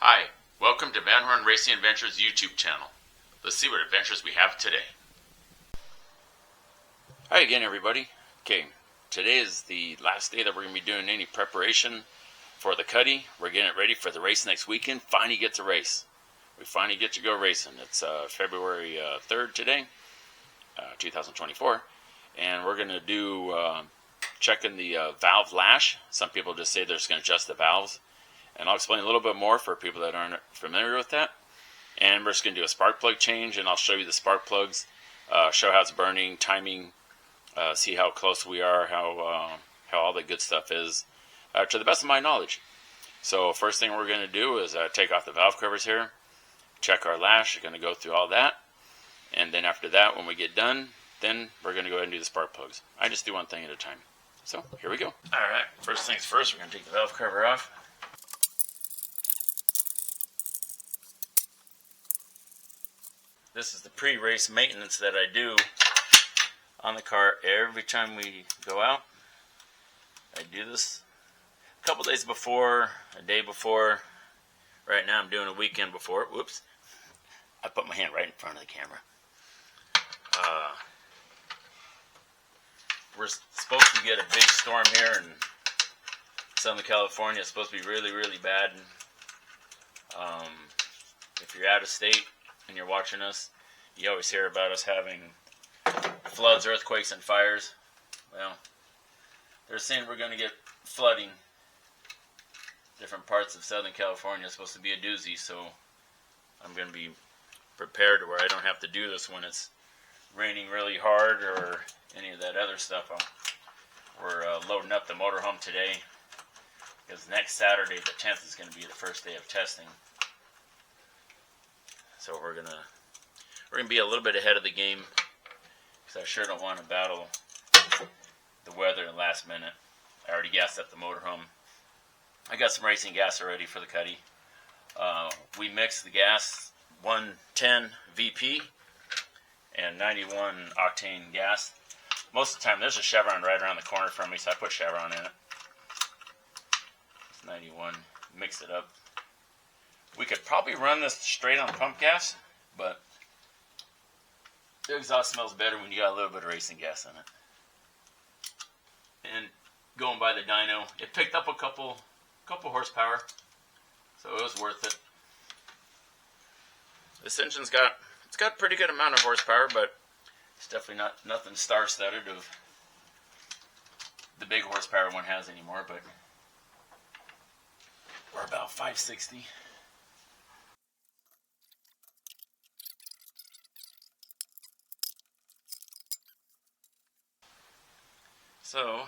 Hi, welcome to Van Horn Racing Adventures YouTube channel. Let's see what adventures we have today. Hi again, everybody. Okay, today is the last day that we're going to be doing any preparation for the Cuddy. We're getting it ready for the race next weekend. Finally get to race. We finally get to go racing. It's February 3rd today, 2024. And we're going to do checking the valve lash. Some people just say they're just going to adjust the valves. And I'll explain a little bit more for people that aren't familiar with that. And we're just going to do a spark plug change, and I'll show you the spark plugs, show how it's burning, timing, see how close we are, how all the good stuff is, to the best of my knowledge. So first thing we're going to do is take off the valve covers here, check our lash. We're going to go through all that. And then after that, when we get done, then we're going to go ahead and do the spark plugs. I just do one thing at a time. So here we go. All right, first things first, we're going to take the valve cover off. This is the pre-race maintenance that I do on the car every time we go out. I do this a couple days before, a day before. Right now I'm doing a weekend before. Whoops. I put my hand right in front of the camera. We're supposed to get a big storm here in Southern California. It's supposed to be really, really bad. If you're out of state and you're watching us, you always hear about us having floods, earthquakes, and fires. Well, they're saying we're going to get flooding. Different parts of Southern California. It's supposed to be a doozy, so I'm going to be prepared to where I don't have to do this when it's raining really hard or any of that other stuff. We're loading up the motorhome today because next Saturday, the 10th, is going to be the first day of testing. So we're gonna be a little bit ahead of the game because I sure don't want to battle the weather in the last minute. I already gassed up the motorhome. I got some racing gas already for the Cuddy. We mixed the gas 110 VP and 91 octane gas. Most of the time, there's a Chevron right around the corner from me, so I put Chevron in it. It's 91. Mix it up. We could probably run this straight on pump gas, but the exhaust smells better when you got a little bit of racing gas in it. And going by the dyno, it picked up a couple horsepower, so it was worth it. This engine's got a pretty good amount of horsepower, but it's definitely nothing star-studded of the big horsepower one has anymore. But we're about 560. So,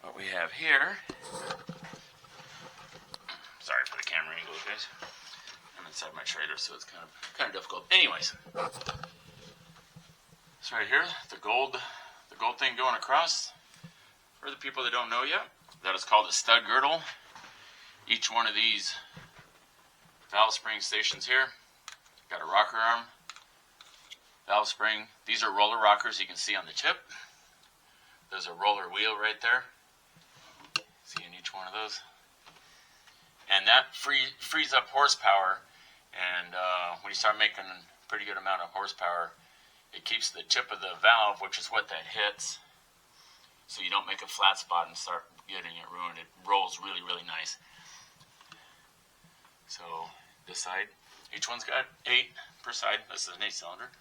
what we have here, sorry for the camera angle, guys. I'm inside my trailer, so it's kind of difficult. Anyways, so right here, the gold thing going across. For the people that don't know yet, that is called a stud girdle. Each one of these valve spring stations here got a rocker arm, valve spring. These are roller rockers you can see on the tip. There's a roller wheel right there. See in each one of those. And that frees up horsepower. And when you start making a pretty good amount of horsepower, it keeps the tip of the valve, which is what that hits, so you don't make a flat spot and start getting it ruined. It rolls really, really nice. So this side, each one's got 8 per side. This is an 8-cylinder.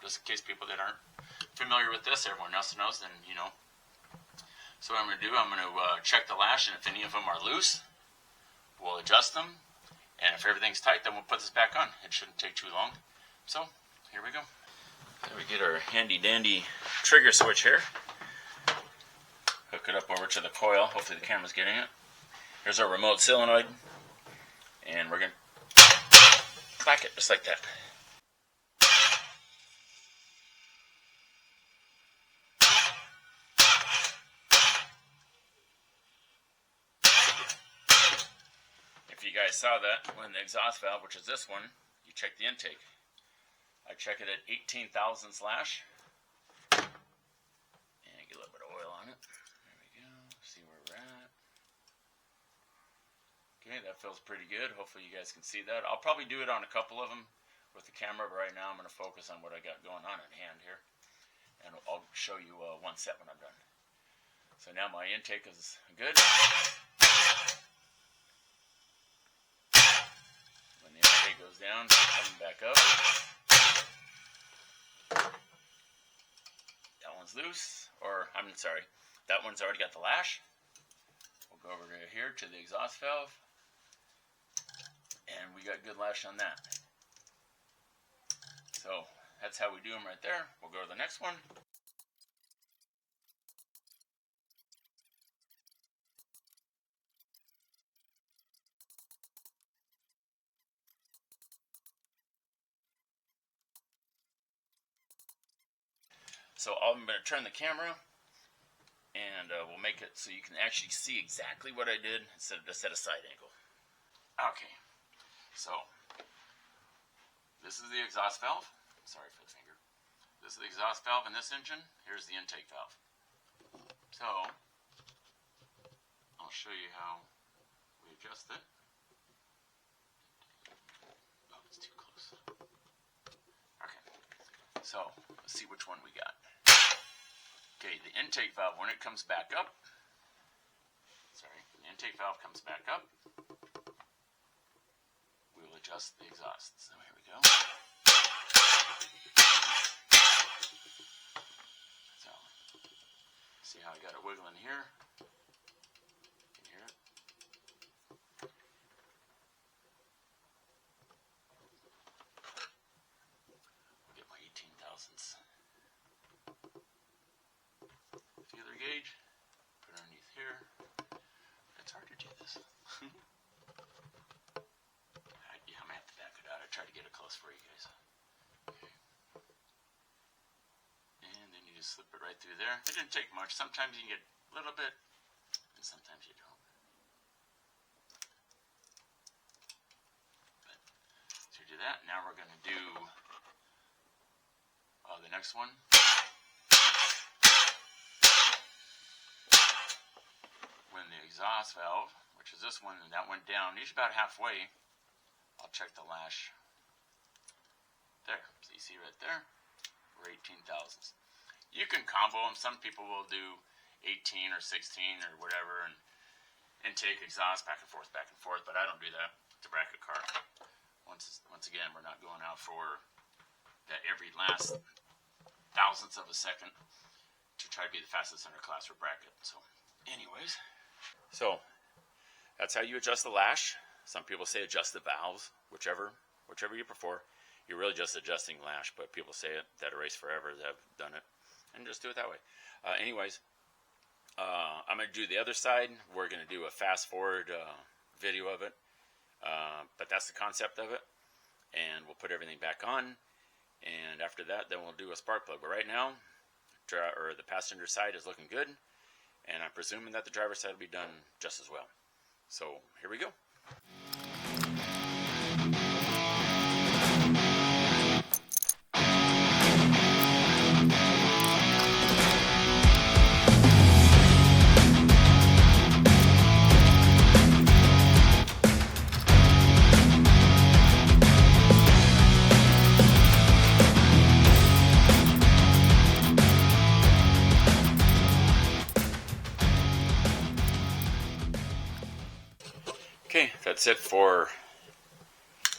Just in case people that aren't familiar with this, everyone else knows, then you know. So what I'm going to do, I'm going to check the lash, and if any of them are loose, we'll adjust them. And if everything's tight, then we'll put this back on. It shouldn't take too long. So here we go. There we get our handy dandy trigger switch here. Hook it up over to the coil. Hopefully the camera's getting it. Here's our remote solenoid. And we're going to clack it just like that. If you guys saw that, when the exhaust valve, which is this one, you check the intake. I check it at 18 thousandths lash. And get a little bit of oil on it. There we go. See where we're at. Okay, that feels pretty good. Hopefully you guys can see that. I'll probably do it on a couple of them with the camera, but right now I'm going to focus on what I got going on in hand here. And I'll show you one set when I'm done. So now my intake is good. When the intake goes down, coming back up. That one's loose, or I'm sorry, that one's already got the lash. We'll go over to here to the exhaust valve. And we got good lash on that. So that's how we do them right there. We'll go to the next one. So I'm going to turn the camera, and we'll make it so you can actually see exactly what I did instead of just at a side angle. Okay, so this is the exhaust valve. Sorry for the finger. This is the exhaust valve in this engine. Here's the intake valve. So I'll show you how we adjust it. Oh, it's too close. Okay, so let's see which one we got. Okay, the intake valve, when it comes back up, when the intake valve comes back up, we will adjust the exhaust. So here we go. So, see how I got it wiggling here? You can hear it? I'll get my 18 thousandths feeler gauge, put it underneath here. It's hard to do this. Yeah, I'm gonna have to back it out. I tried to get it close for you guys. Okay. And then you just slip it right through there. It didn't take much. Sometimes you can get a little bit, and sometimes you don't. But to do that, now we're gonna do the next one. When the exhaust valve, which is this one, and that went down, usually about halfway, I'll check the lash. There, so you see right there, we're 18 thousandths. You can combo them. Some people will do 18 or 16 or whatever, and intake, exhaust, back and forth, but I don't do that. It's a bracket car. Once again, we're not going out for that every last thousandth of a second to try to be the fastest under class or bracket. So anyways, so that's how you adjust the lash. Some people say adjust the valves, whichever you prefer. You're really just adjusting lash, but people say it that erase forever that have done it, and just do it that way. Anyways, I'm going to do the other side. We're going to do a fast forward video of it, but that's the concept of it. And we'll put everything back on, and after that, then we'll do a spark plug. But right now, the passenger side is looking good, and I'm presuming that the driver's side will be done just as well. So here we go. Okay, that's it for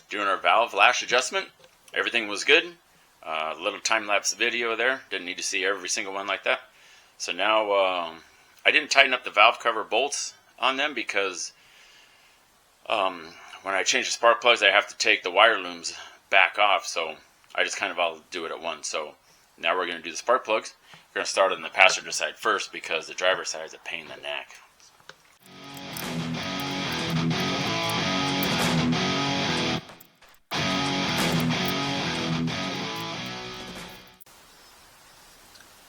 doing our valve lash adjustment. Everything was good. A little time-lapse video there. Didn't need to see every single one like that. So now I didn't tighten up the valve cover bolts on them because when I change the spark plugs, I have to take the wire looms back off. So I just I'll do it at once. So now we're going to do the spark plugs. We're going to start on the passenger side first because the driver's side is a pain in the neck.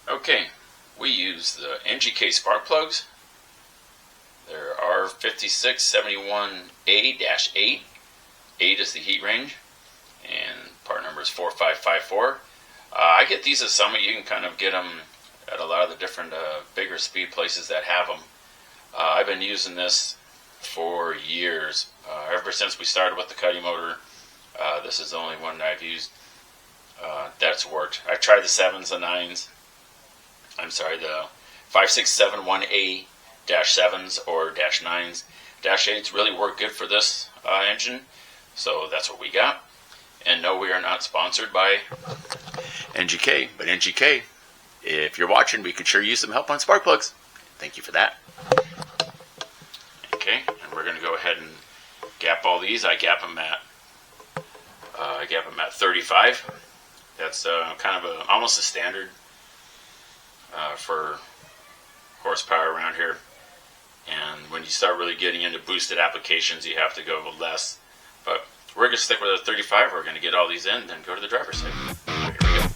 Okay, we use the NGK spark plugs. There are 5671A-8. 8 is the heat range, and part number is 4554. I get these at Summit. You can get them at a lot of the different bigger speed places that have them. I've been using this for years. Ever since we started with the Cuddy motor, this is the only one that I've used that's worked. I tried the 7s, the 9s. I'm sorry, the 5671A -7s or -9s. -8s really work good for this engine, so that's what we got. And no, we are not sponsored by NGK, but NGK, if you're watching, we could sure use some help on spark plugs. Thank you for that. Okay, and we're going to go ahead and gap all these. I gap them at 35. That's kind of almost a standard for horsepower around here. And when you start really getting into boosted applications, you have to go less. But we're going to stick with a 35. We're going to get all these in, then go to the driver's side. Here we go.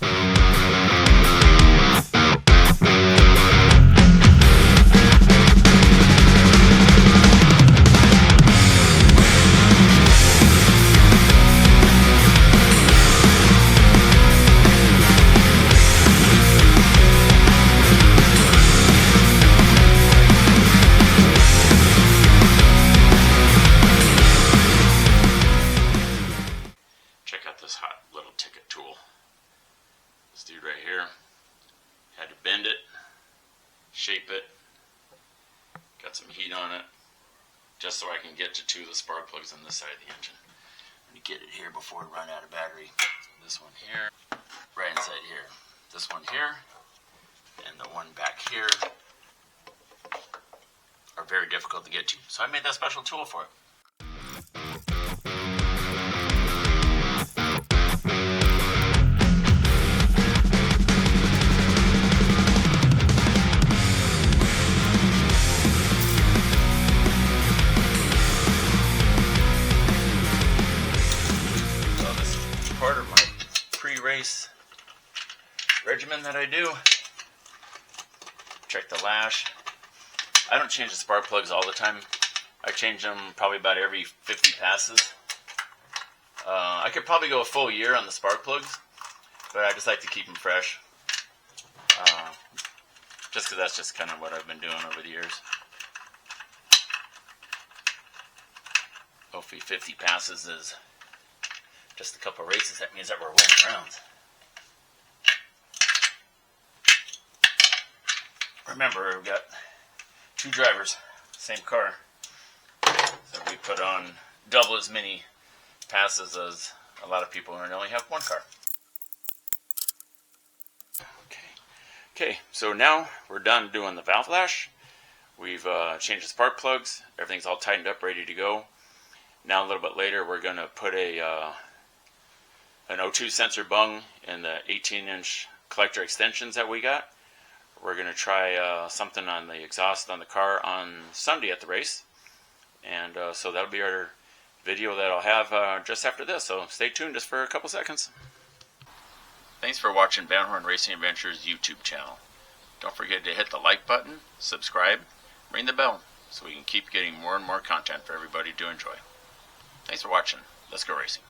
Hot little ticket tool. This dude right here, had to bend it, shape it, got some heat on it, just so I can get to 2 of the spark plugs on this side of the engine. Let me get it here before we run out of battery. This one here, right inside here. This one here, and the one back here are very difficult to get to. So I made that special tool for it. Part of my pre-race regimen that I do. Check the lash. I don't change the spark plugs all the time. I change them probably about every 50 passes. I could probably go a full year on the spark plugs, but I just like to keep them fresh. Just because that's just kind of what I've been doing over the years. Hopefully 50 passes is just a couple of races. That means that we're winning rounds. Remember, we've got 2 drivers, same car. So we put on double as many passes as a lot of people who only have 1 car. Okay, so now we're done doing the valve lash. We've changed the spark plugs. Everything's all tightened up, ready to go. Now a little bit later, we're going to put an O2 sensor bung in the 18-inch collector extensions that we got. We're going to try something on the exhaust on the car on Sunday at the race. And so that'll be our video that I'll have just after this. So stay tuned just for a couple seconds. Thanks for watching Van Horn Racing Adventures YouTube channel. Don't forget to hit the like button, subscribe, ring the bell so we can keep getting more and more content for everybody to enjoy. Thanks for watching. Let's go racing.